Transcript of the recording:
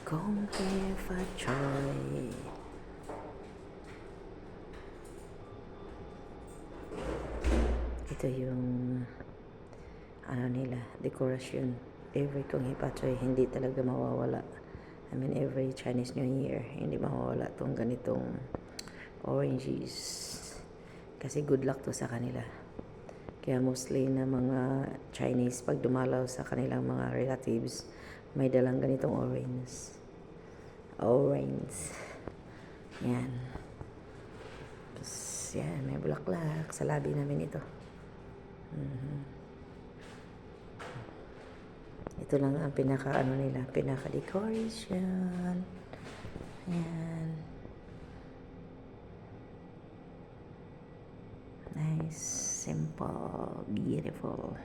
Kung if I try. Ito yung ano nila, dekorasyon. Every kung hipachoy, hindi talaga mawawala. I mean, every Chinese New Year, hindi mawawala tong ganitong oranges. Kasi good luck to sa kanila. Kaya mostly na mga Chinese, pag dumalaw sa kanilang mga relatives, may dalang ganitong orange. Orange. Yan. Tapos, yan, may bulaklak. Sa labi namin ito. Ito lang ang pinaka ano nila, pinaka decoration. Ayan. Nice, simple, beautiful.